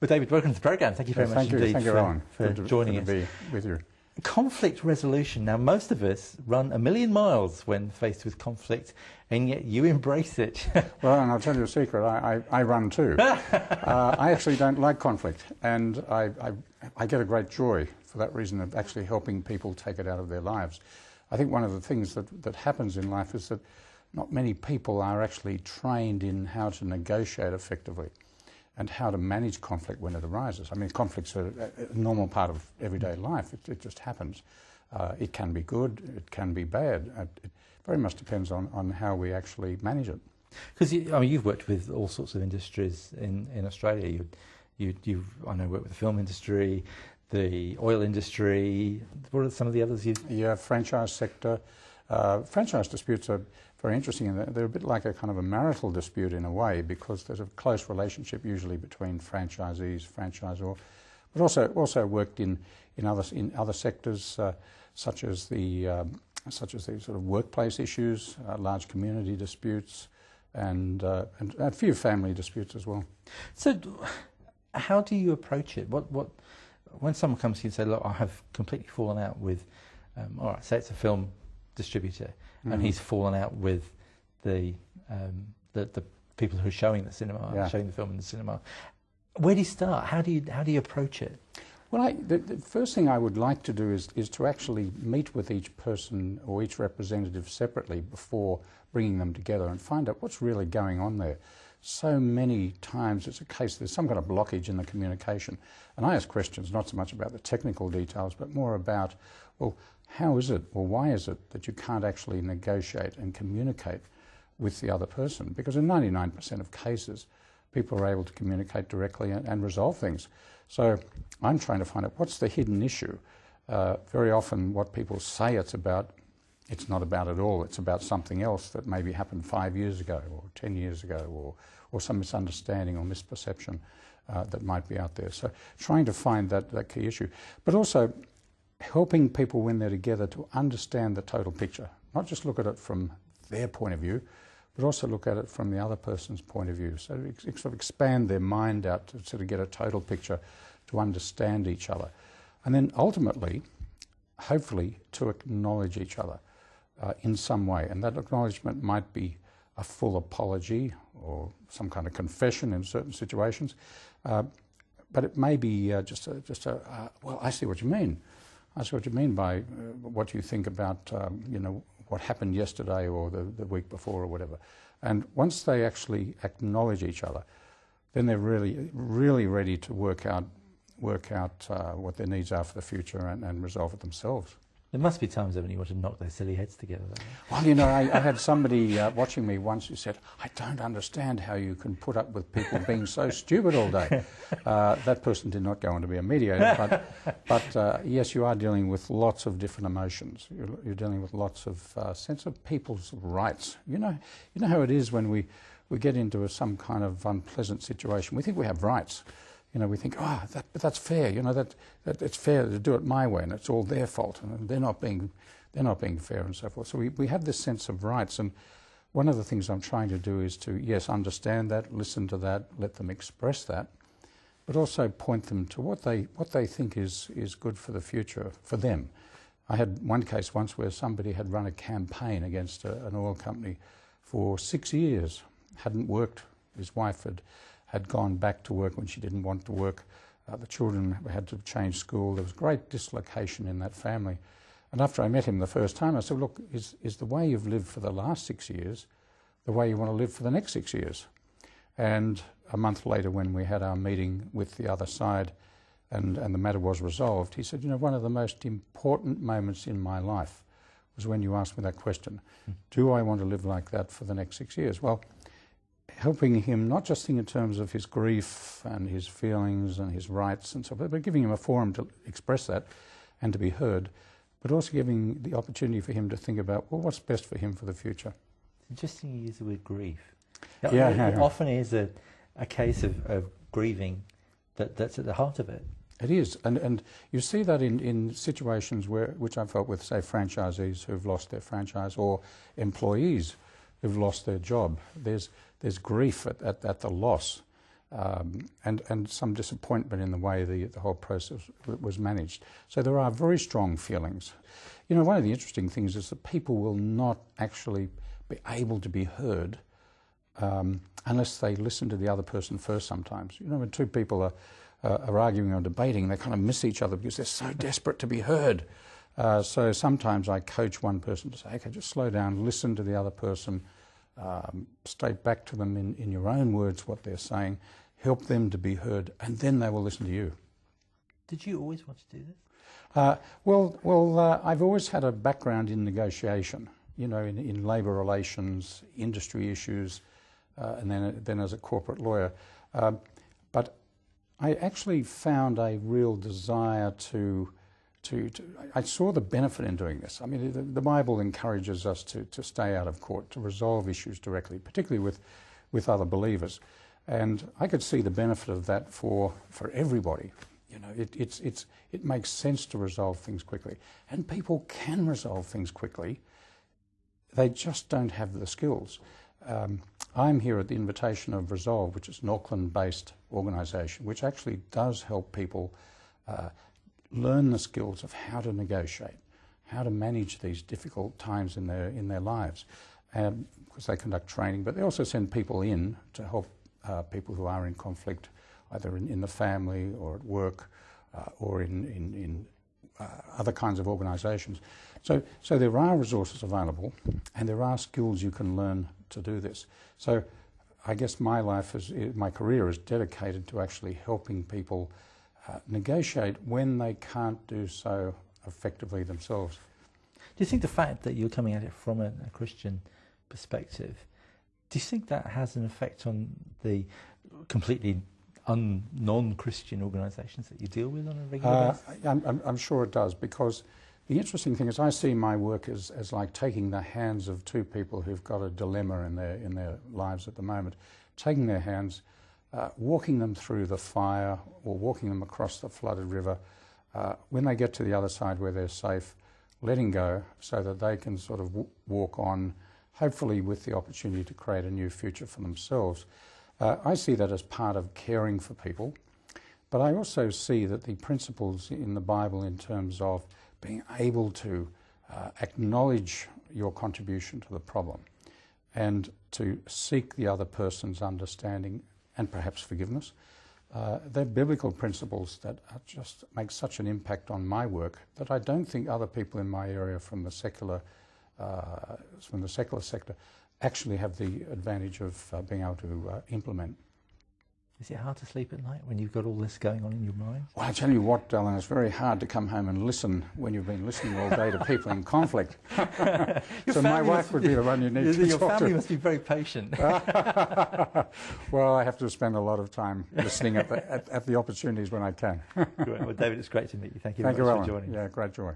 Well, David, welcome to the programme. Thank you very much indeed for joining us. Good to be with you. Conflict resolution. Now, most of us run a million miles when faced with conflict, and yet you embrace it. Well, and I'll tell you a secret, I run too. I actually don't like conflict, and I get a great joy for that reason of actually helping people take it out of their lives. I think one of the things that happens in life is that not many people are actually trained in how to negotiate effectively and how to manage conflict when it arises. I mean, conflict's a normal part of everyday life. It just happens. It can be good, it can be bad. It very much depends on how we actually manage it. Because I mean, you've worked with all sorts of industries in Australia. You've I know worked with the film industry, the oil industry. What are some of the others you? Yeah, franchise sector. Franchise disputes are very interesting, and they're a bit like a kind of a marital dispute in a way, because there's a close relationship usually between franchisees, franchisor, but also worked in other sectors such as the sort of workplace issues, large community disputes, and a few family disputes as well. So, how do you approach it? What when someone comes to you and say, "Look, I have completely fallen out with," all right, say it's a film distributor, and he's fallen out with the people who are showing the cinema, showing the film in the cinema. Where do you start? How do you approach it? Well, the first thing I would like to do is to actually meet with each person or each representative separately before bringing them together and find out what's really going on there. So many times it's a case there's some kind of blockage in the communication, and I ask questions not so much about the technical details but more about, well, how is it or why is it that you can't actually negotiate and communicate with the other person? Because in 99% of cases people are able to communicate directly and resolve things. So I'm trying to find out what's the hidden issue. Very often what people say it's not about at all. It's about something else that maybe happened 5 years ago or 10 years ago, or some misunderstanding or misperception that might be out there. So trying to find that key issue. But also helping people when they're together to understand the total picture. Not just look at it from their point of view, but also look at it from the other person's point of view. So to sort of expand their mind out to sort of get a total picture, to understand each other. And then ultimately, hopefully, to acknowledge each other in some way. And that acknowledgement might be a full apology or some kind of confession in certain situations. But it may be just a well, I see what you mean. I see what you mean by what you think about, what happened yesterday or the week before or whatever. And once they actually acknowledge each other, then they're really, really ready to work out what their needs are for the future and resolve it themselves. There must be times when you want to knock their silly heads together. Well, I had somebody watching me once who said, "I don't understand how you can put up with people being so stupid all day." That person did not go on to be a mediator, but yes, you are dealing with lots of different emotions. You're dealing with lots of sense of people's rights. You know how it is when we get into some kind of unpleasant situation. We think we have rights. We think, but that's fair. That it's fair to do it my way, and it's all their fault, and they're not being fair, and so forth. So we have this sense of rights, and one of the things I'm trying to do is to understand that, listen to that, let them express that, but also point them to what they think is good for the future for them. I had one case once where somebody had run a campaign against an oil company for 6 years, hadn't worked. His wife had gone back to work when she didn't want to work. The children had to change school. There was great dislocation in that family. And after I met him the first time, I said, "Look, is the way you've lived for the last 6 years the way you want to live for the next 6 years?" And a month later, when we had our meeting with the other side and the matter was resolved, he said, "One of the most important moments in my life was when you asked me that question. Do I want to live like that for the next 6 years?" Well, helping him not just think in terms of his grief and his feelings and his rights and so forth, but giving him a forum to express that and to be heard, but also giving the opportunity for him to think about, well, what's best for him for the future. It's interesting you use the word grief. Yeah. It often is a case of grieving that's at the heart of it. It is, and you see that in situations which I've felt with, say, franchisees who've lost their franchise or employees who've lost their job. There's grief at the loss, and some disappointment in the way the whole process was managed. So there are very strong feelings. You know, one of the interesting things is that people will not actually be able to be heard unless they listen to the other person first sometimes. You know, when two people are arguing or debating, they kind of miss each other because they're so desperate to be heard. So sometimes I coach one person to say, okay, just slow down, listen to the other person, state back to them in your own words what they're saying, help them to be heard, and then they will listen to you. Did you always want to do this? I've always had a background in negotiation, you know, in labour relations, industry issues, and then as a corporate lawyer. But I actually found a real desire I saw the benefit in doing this. I mean, the Bible encourages us to stay out of court, to resolve issues directly, particularly with other believers. And I could see the benefit of that for everybody. You know, it makes sense to resolve things quickly. And people can resolve things quickly. They just don't have the skills. I'm here at the invitation of Resolve, which is an Auckland-based organisation, which actually does help people learn the skills of how to negotiate, how to manage these difficult times in their lives. Because they conduct training, but they also send people in to help people who are in conflict, either in the family or at work or in other kinds of organisations. So there are resources available, and there are skills you can learn to do this. So I guess my career is dedicated to actually helping people negotiate when they can't do so effectively themselves. Do you think the fact that you're coming at it from a Christian perspective, do you think that has an effect on the completely non-Christian organisations that you deal with on a regular basis? I'm sure it does, because the interesting thing is I see my work as like taking the hands of two people who've got a dilemma in their lives at the moment, taking their hands, walking them through the fire or walking them across the flooded river. When they get to the other side where they're safe, letting go so that they can sort of walk on, hopefully with the opportunity to create a new future for themselves. I see that as part of caring for people, but I also see that the principles in the Bible in terms of being able to acknowledge your contribution to the problem and to seek the other person's understanding and perhaps forgiveness, they're biblical principles that just make such an impact on my work that I don't think other people in my area from the secular sector actually have the advantage of being able to implement. Is it hard to sleep at night when you've got all this going on in your mind? Well, I tell you what, Allan, it's very hard to come home and listen when you've been listening all day to people in conflict. So my wife would be the one you need to talk to. Your family must be very patient. Well, I have to spend a lot of time listening at the opportunities when I can. Well, David, it's great to meet you. Thank you very much for joining us. Yeah, great joy.